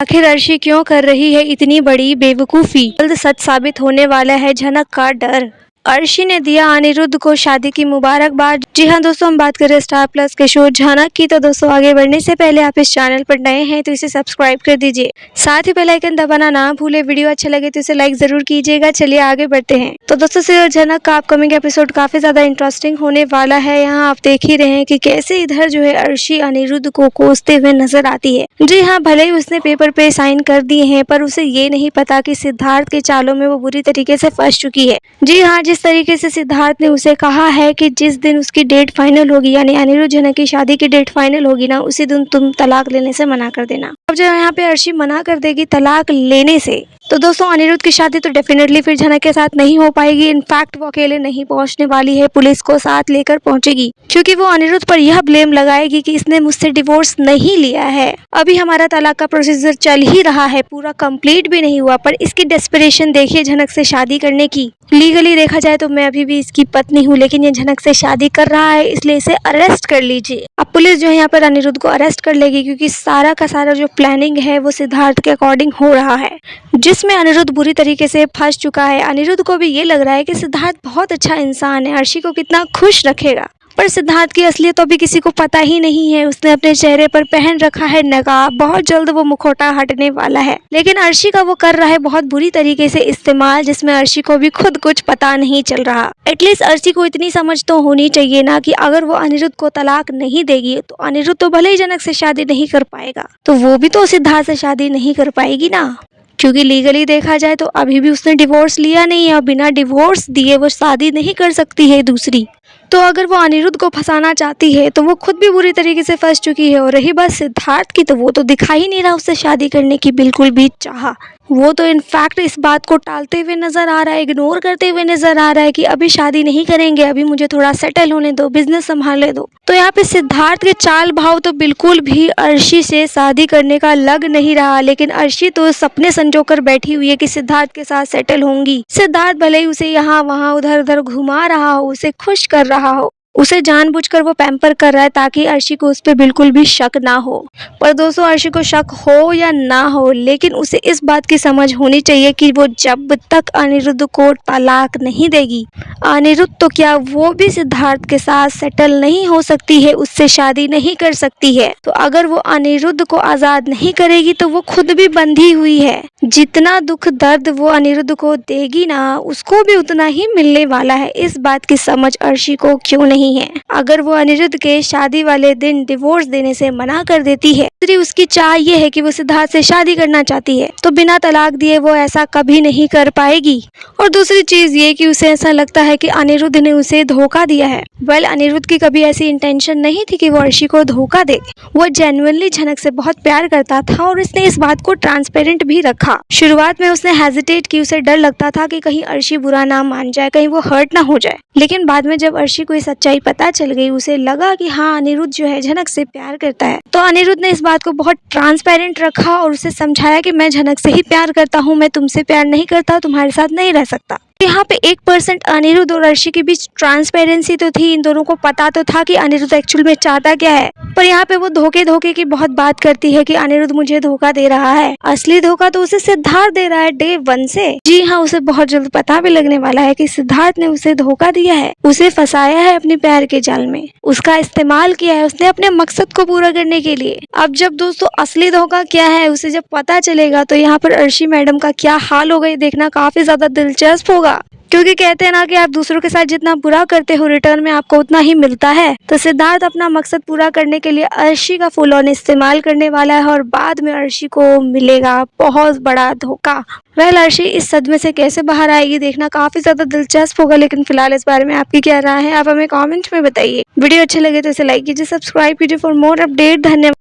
आखिर अर्शी क्यों कर रही है इतनी बड़ी बेवकूफ़ी? जल्द सच साबित होने वाला है झनक का डर। अर्शी ने दिया अनिरुद्ध को शादी की मुबारकबाद। जी हाँ दोस्तों, हम बात कर रहे हैं स्टार प्लस के शो झनक की। तो दोस्तों, आगे बढ़ने से पहले आप इस चैनल पर नए हैं तो इसे सब्सक्राइब कर दीजिए, साथ ही बेल आइकन दबाना ना भूले। वीडियो अच्छा लगे तो इसे लाइक जरूर कीजिएगा। चलिए आगे बढ़ते हैं। तो दोस्तों, सीरियल झनक का अपकमिंग एपिसोड काफी ज्यादा इंटरेस्टिंग होने वाला है। यहाँ आप देख ही रहे हैं कि कैसे इधर जो है अर्शी अनिरुद्ध को कोसते हुए नजर आती है। जी हाँ, भले ही उसने पेपर पे साइन कर दिए हैं, पर उसे ये नहीं पता कि सिद्धार्थ के चालों में वो बुरी तरीके से फंस चुकी है। जी हाँ, जिस तरीके से सिद्धार्थ ने उसे कहा है कि जिस दिन उसकी डेट फाइनल होगी, यानी अनिरुद्ध झनक की शादी की डेट फाइनल होगी ना, उसी दिन तुम तलाक लेने से मना कर देना। अब जब यहाँ पे अर्शी मना कर देगी तलाक लेने से, तो दोस्तों अनिरुद्ध की शादी तो डेफिनेटली फिर झनक के साथ नहीं हो पाएगी। इनफैक्ट वो अकेले नहीं पहुंचने वाली है, पुलिस को साथ लेकर पहुंचेगी, क्योंकि वो अनिरुद्ध पर यह ब्लेम लगाएगी कि इसने मुझसे डिवोर्स नहीं लिया है। अभी हमारा तलाक का प्रोसीजर चल ही रहा है, पूरा कंप्लीट भी नहीं हुआ, पर इसकी डेस्परेशन देखिए झनक से शादी करने की। लीगली देखा जाए तो मैं अभी भी इसकी पत्नी हूँ, लेकिन ये झनक से शादी कर रहा है, इसलिए इसे अरेस्ट कर लीजिए। अब पुलिस जो है यहाँ पर अनिरुद्ध को अरेस्ट कर लेगी, क्योंकि सारा का सारा जो प्लानिंग है वो सिद्धार्थ के अकॉर्डिंग हो रहा है, जिसमें अनिरुद्ध बुरी तरीके से फंस चुका है। अनिरुद्ध को भी ये लग रहा है कि सिद्धार्थ बहुत अच्छा इंसान है, अर्शी को कितना खुश रखेगा, पर सिद्धार्थ की असलियत तो अभी किसी को पता ही नहीं है। उसने अपने चेहरे पर पहन रखा है नकाब, बहुत जल्द वो मुखौटा हटने वाला है, लेकिन अर्शी का वो कर रहा है बहुत बुरी तरीके से इस्तेमाल, जिसमें अर्शी को भी खुद कुछ पता नहीं चल रहा। एटलीस्ट अर्शी को इतनी समझ तो होनी चाहिए ना कि अगर वो अनिरुद्ध को तलाक नहीं देगी तो अनिरुद्ध तो भले ही झनक से शादी नहीं कर पाएगा, तो वो भी तो सिद्धार्थ से शादी नहीं कर पाएगी ना, क्योंकि लीगली देखा जाए तो अभी भी उसने डिवोर्स लिया नहीं है और बिना डिवोर्स दिए वो शादी नहीं कर सकती है दूसरी। तो अगर वो अनिरुद्ध को फंसाना चाहती है तो वो खुद भी बुरी तरीके से फंस चुकी है। और रही बात सिद्धार्थ की, तो वो तो दिखा ही नहीं रहा उससे शादी करने की बिल्कुल भी चाह। वो तो इनफैक्ट इस बात को टालते हुए नजर आ रहा है, इग्नोर करते हुए नजर आ रहा है कि अभी शादी नहीं करेंगे, अभी मुझे थोड़ा सेटल होने दो, बिजनेस संभालने दो। तो यहाँ पे सिद्धार्थ के चाल भाव तो बिल्कुल भी अर्शी से शादी करने का लग नहीं रहा, लेकिन अर्शी तो सपने संजोकर बैठी हुई है कि सिद्धार्थ के साथ सेटल होंगी। सिद्धार्थ भले ही उसे यहाँ वहाँ उधर उधर घुमा रहा हो, उसे खुश कर रहा हो, उसे जानबूझकर वो पैम्पर कर रहा है ताकि अर्शी को उस पर बिल्कुल भी शक ना हो। पर दोस्तों, अर्शी को शक हो या ना हो, लेकिन उसे इस बात की समझ होनी चाहिए कि वो जब तक अनिरुद्ध को तलाक नहीं देगी, अनिरुद्ध तो क्या वो भी सिद्धार्थ के साथ सेटल नहीं हो सकती है, उससे शादी नहीं कर सकती है। तो अगर वो अनिरुद्ध को आजाद नहीं करेगी तो वो खुद भी बंधी हुई है। जितना दुख दर्द वो अनिरुद्ध को देगी ना, उसको भी उतना ही मिलने वाला है। इस बात की समझ अर्शी को क्यों नहीं है। अगर वो अनिरुद्ध के शादी वाले दिन डिवोर्स देने से मना कर देती है, दूसरी उसकी चाह ये है कि वो सिद्धार्थ से शादी करना चाहती है, तो बिना तलाक दिए वो ऐसा कभी नहीं कर पाएगी। और दूसरी चीज ये कि उसे ऐसा लगता है कि अनिरुद्ध ने उसे धोखा दिया है। वेल, अनिरुद्ध की कभी ऐसी इंटेंशन नहीं थी कि वो अर्शी को धोखा दे। वो जेन्युइनली झनक से बहुत प्यार करता था और उसने इस बात को ट्रांसपेरेंट भी रखा। शुरुआत में उसने हेजिटेट की, उसे डर लगता था कि कहीं अर्शी बुरा ना मान जाए, कहीं वो हर्ट ना हो जाए, लेकिन बाद में जब अर्शी को सच्चाई पता चल गई, उसे लगा कि हाँ, अनिरुद्ध जो है झनक से प्यार करता है। तो अनिरुद्ध ने इस बात को बहुत ट्रांसपेरेंट रखा और उसे समझाया कि मैं झनक से ही प्यार करता हूँ, मैं तुमसे प्यार नहीं करता, तुम्हारे साथ नहीं रह सकता। यहाँ पे 1% अनिरुद्ध और अर्शी के बीच ट्रांसपेरेंसी तो थी, इन दोनों को पता तो था कि अनिरुद्ध एक्चुअल में चाहता क्या है। पर यहाँ पे वो धोखे की बहुत बात करती है कि अनिरुद्ध मुझे धोखा दे रहा है। असली धोखा तो उसे सिद्धार्थ दे रहा है डे 1 से। जी हाँ, उसे बहुत जल्द पता भी लगने वाला है कि सिद्धार्थ ने उसे धोखा दिया है, उसे फंसाया है अपने प्यार के जाल में, उसका इस्तेमाल किया है उसने अपने मकसद को पूरा करने के लिए। अब जब दोस्तों असली धोखा क्या है उसे जब पता चलेगा, तो यहाँ पर अर्शी मैडम का क्या हाल होगा, ये देखना काफी ज्यादा दिलचस्प होगा। क्योंकि कहते हैं ना कि आप दूसरों के साथ जितना बुरा करते हो, रिटर्न में आपको उतना ही मिलता है। तो सिद्धार्थ अपना मकसद पूरा करने के लिए अर्शी का फुल ऑन इस्तेमाल करने वाला है और बाद में अर्शी को मिलेगा बहुत बड़ा धोखा। वेल, अर्शी इस सदमे से कैसे बाहर आएगी देखना काफी ज्यादा दिलचस्प होगा। लेकिन फिलहाल इस बारे में आपकी क्या राय है, आप हमें कमेंट में बताइए। वीडियो अच्छे लगे तो इसे लाइक कीजिए, सब्सक्राइब कीजिए फॉर मोर अपडेट। धन्यवाद।